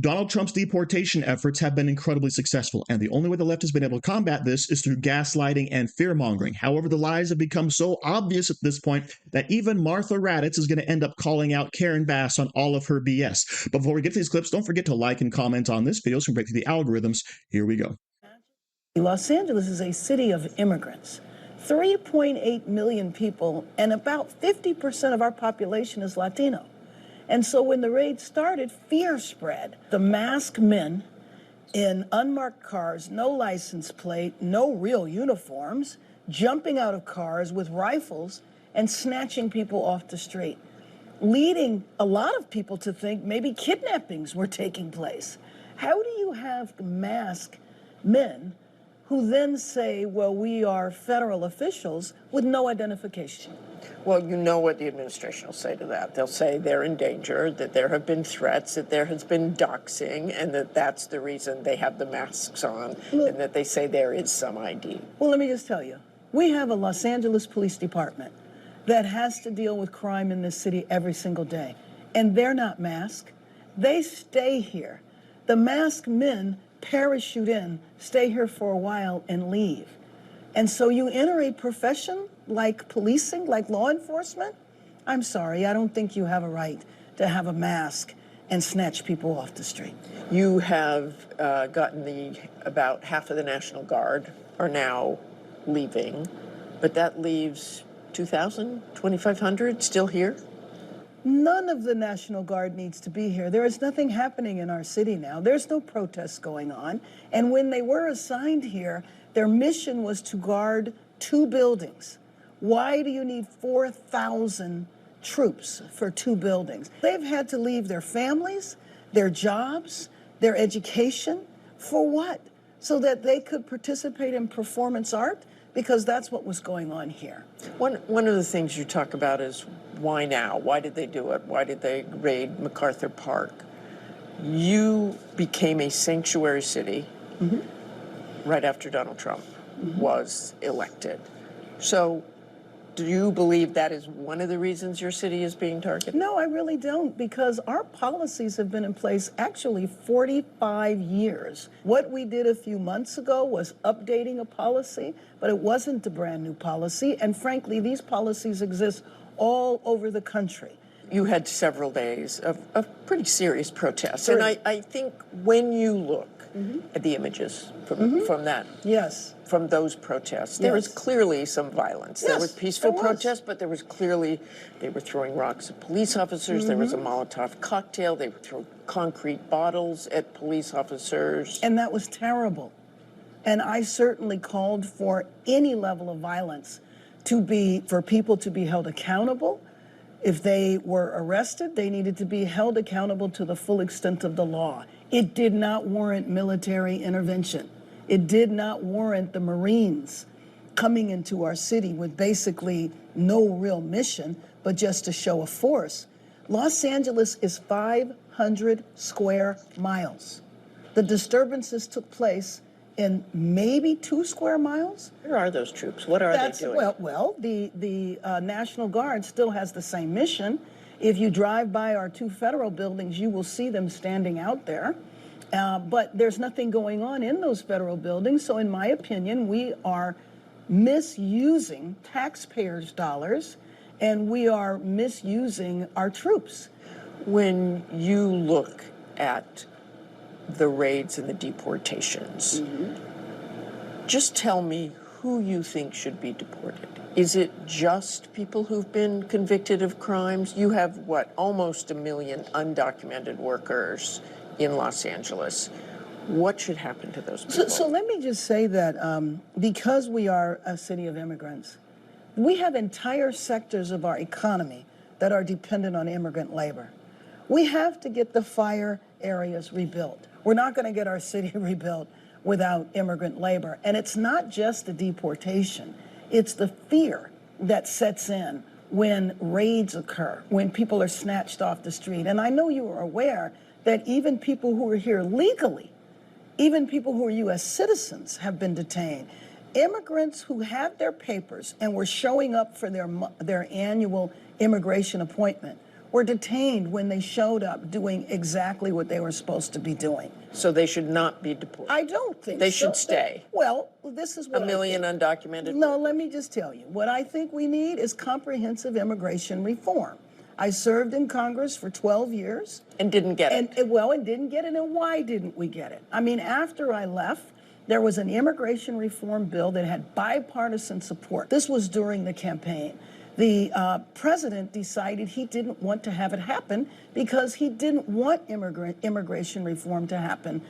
Donald Trump's deportation efforts have been incredibly successful, and the only way the left has been able to combat this is through gaslighting and fear-mongering. However, the lies have become so obvious at this point that even Martha Raddatz is going to end up calling out Karenbass on all of her BS. But before we get to these clips, don't forget to like and comment on this video so we can break through the algorithms. Here we go. Los Angeles is a city of immigrants. 3.8 million people, and about 50% of our population is Latino. And so when the raid started, fear spread. The masked men in unmarked cars, no license plate, no real uniforms, jumping out of cars with rifles and snatching people off the street, leading a lot of people to think maybe kidnappings were taking place. How do you have masked men who then say, well, we are federal officials with no identification? Well, you know what the administration will say to that. They'll say they're in danger, that there have been threats, that there has been doxing, and that that's the reason they have the masks on, and that they say there is some ID. Well, let me just tell you, we have a Los Angeles Police Department that has to deal with crime in this city every single day, and they're not masked. They stay here. The masked men parachute in, stay here for a while, and leave. And so you enter a profession like policing, like law enforcement. I'm sorry, I don't think you have a right to have a mask and snatch people off the street. You have gotten about half of the National Guard are now leaving, but that leaves 2,000, 2,500 still here? None of the National Guard needs to be here. There is nothing happening in our city now. There's no protests going on. And when they were assigned here, their mission was to guard 2 buildings. Why do you need 4,000 troops for 2 buildings? They've had to leave their families, their jobs, their education. For what? So that they could participate in performance art? Because that's what was going on here. One of the things you talk about is why now? Why did they do it? Why did they raid MacArthur Park? You became a sanctuary city right after Donald Trump was elected. So do you believe that is one of the reasons your city is being targeted? No, I really don't, because our policies have been in place actually 45 years. What we did a few months ago was updating a policy, but it wasn't a brand new policy. And frankly, these policies exist all over the country. You had several days of pretty serious protests. And I think when you look at the images from that, from those protests, there was clearly some violence. There was peaceful protests, but there was clearly, they were throwing rocks at police officers. There was a Molotov cocktail. They were throwing concrete bottles at police officers. And that was terrible. And I certainly called for any level of violence for people to be held accountable. If they were arrested, they needed to be held accountable to the full extent of the law. It did not warrant military intervention. It did not warrant the Marines coming into our city with basically no real mission, but just to show a force. Los Angeles is 500 square miles. The disturbances took place in maybe 2 square miles. Where are those troops? What are they doing? Well, the National Guard still has the same mission. If you drive by our 2 federal buildings, you will see them standing out there. But there's nothing going on in those federal buildings. So in my opinion, we are misusing taxpayers' dollars, and we are misusing our troops. When you look at the raids and the deportations, just tell me who you think should be deported. Is it just people who've been convicted of crimes? You have, what, almost 1 million undocumented workers in Los Angeles. What should happen to those people? So let me just say that because we are a city of immigrants, we have entire sectors of our economy that are dependent on immigrant labor. We have to get the fire areas rebuilt. We're not going to get our city rebuilt without immigrant labor. And it's not just the deportation. It's the fear that sets in when raids occur, when people are snatched off the street. And I know you are aware that even people who are here legally, even people who are U.S. citizens, have been detained. Immigrants who had their papers and were showing up for their annual immigration appointment were detained when they showed up doing exactly what they were supposed to be doing. So they should not be deported. I don't think they so. should stay. Well, this is what a million undocumented. No, let me just tell you. What I think we need is comprehensive immigration reform. I served in Congress for 12 years. And didn't get it. And didn't get it. And why didn't we get it? I mean, after I left, there was an immigration reform bill that had bipartisan support. This was during the campaign. The president decided he didn't want to have it happen because he didn't want immigration reform to happen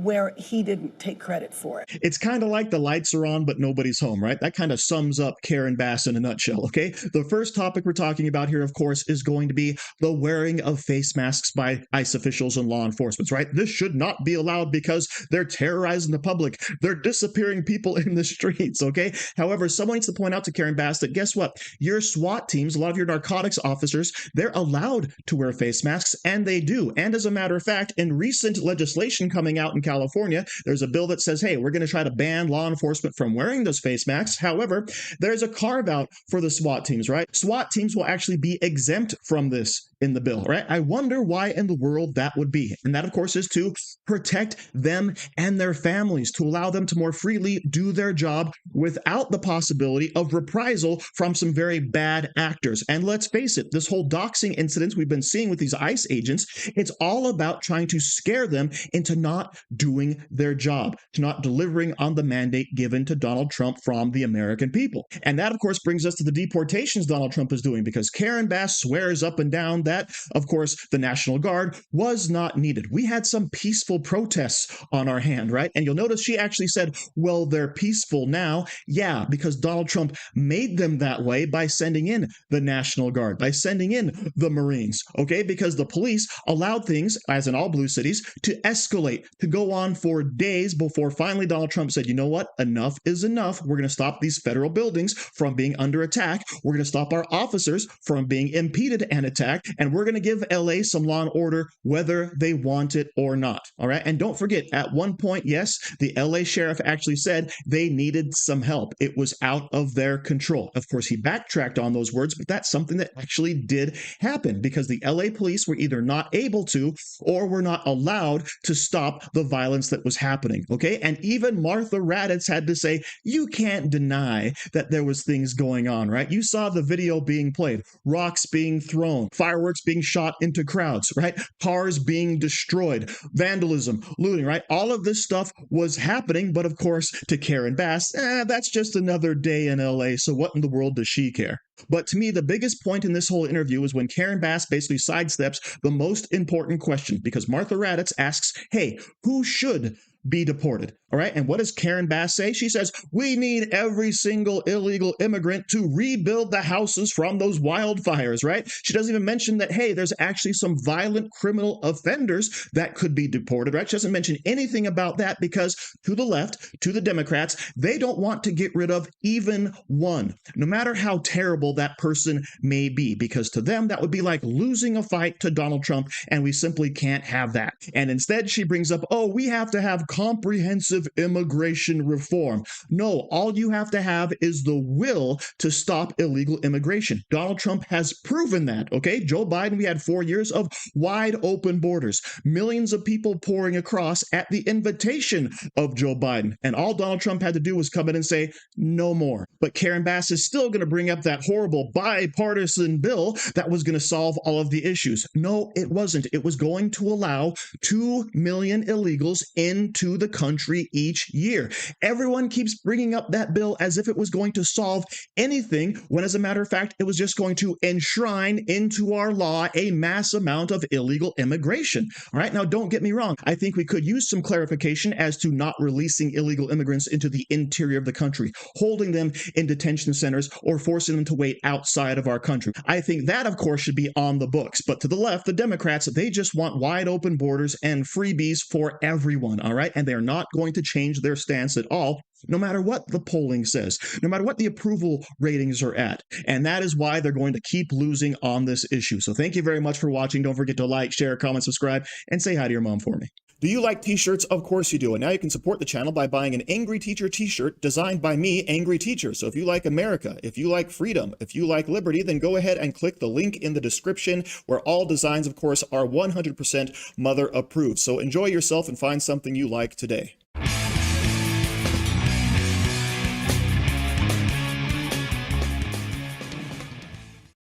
where he didn't take credit for it. It's kind of like the lights are on, but nobody's home, right? That kind of sums up Karen Bass in a nutshell, okay? The first topic we're talking about here, of course, is going to be the wearing of face masks by ICE officials and law enforcement, right? This should not be allowed because they're terrorizing the public. They're disappearing people in the streets, okay? However, someone needs to point out to Karen Bass that guess what? Your SWAT teams, a lot of your narcotics officers, they're allowed to wear face masks, and they do. And as a matter of fact, in recent legislation coming out in California, there's a bill that says, hey, we're going to try to ban law enforcement from wearing those face masks. However, there's a carve out for the SWAT teams, right? SWAT teams will actually be exempt from this in the bill, right? I wonder why in the world that would be. And that, of course, is to protect them and their families, to allow them to more freely do their job without the possibility of reprisal from some very bad actors. And let's face it, this whole doxing incident we've been seeing with these ICE agents, it's all about trying to scare them into not doing their job, to not delivering on the mandate given to Donald Trump from the American people. And that, of course, brings us to the deportations Donald Trump is doing, because Karen Bass swears up and down that, of course, the National Guard was not needed. We had some peaceful protests on our hand, right? And you'll notice she actually said, well, they're peaceful now. Yeah, because Donald Trump made them that way by sending in the National Guard, by sending in the Marines, okay? Because the police allowed things, as in all blue cities, to escalate, to go on for days before finally Donald Trump said, you know what? Enough is enough. We're going to stop these federal buildings from being under attack. We're going to stop our officers from being impeded and attacked. And we're going to give LA some law and order, whether they want it or not. All right. And don't forget, at one point, yes, the LA sheriff actually said they needed some help. It was out of their control. Of course, he backtracked on those words, but that's something that actually did happen because the LA police were either not able to or were not allowed to stop the violence that was happening. Okay. And even Martha Raddatz had to say, you can't deny that there was things going on, right? You saw the video being played, rocks being thrown, fireworks being shot into crowds, right? Cars being destroyed, vandalism, looting, right? All of this stuff was happening. But of course, to Karen Bass, that's just another day in LA. So what in the world does she care? But to me, the biggest point in this whole interview is when Karen Bass basically sidesteps the most important question, because Martha Raddatz asks, hey, who should be deported? All right. And what does Karen Bass say? She says, we need every single illegal immigrant to rebuild the houses from those wildfires, right? She doesn't even mention that, hey, there's actually some violent criminal offenders that could be deported, right? She doesn't mention anything about that because to the left, to the Democrats, they don't want to get rid of even one, no matter how terrible that person may be, because to them, that would be like losing a fight to Donald Trump, and we simply can't have that. And instead, she brings up, oh, we have to have comprehensive immigration reform. No, all you have to have is the will to stop illegal immigration. Donald Trump has proven that, okay? Joe Biden, we had 4 years of wide open borders, millions of people pouring across at the invitation of Joe Biden. And all Donald Trump had to do was come in and say, no more. But Karen Bass is still going to bring up that horrible bipartisan bill that was going to solve all of the issues. No, it wasn't. It was going to allow 2 million illegals into the country each year. Everyone keeps bringing up that bill as if it was going to solve anything, when as a matter of fact, it was just going to enshrine into our law a mass amount of illegal immigration. All right. Now, don't get me wrong. I think we could use some clarification as to not releasing illegal immigrants into the interior of the country, holding them in detention centers, or forcing them to wait outside of our country. I think that, of course, should be on the books. But to the left, the Democrats, they just want wide open borders and freebies for everyone. All right. And they're not going to change their stance at all, no matter what the polling says, no matter what the approval ratings are at. And that is why they're going to keep losing on this issue. So thank you very much for watching. Don't forget to like, share, comment, subscribe, and say hi to your mom for me. Do you like t-shirts? Of course you do. And now you can support the channel by buying an Angry Teacher t-shirt designed by me, Angry Teacher. So if you like America, if you like freedom, if you like liberty, then go ahead and click the link in the description, where all designs, of course, are 100% mother approved. So enjoy yourself and find something you like today.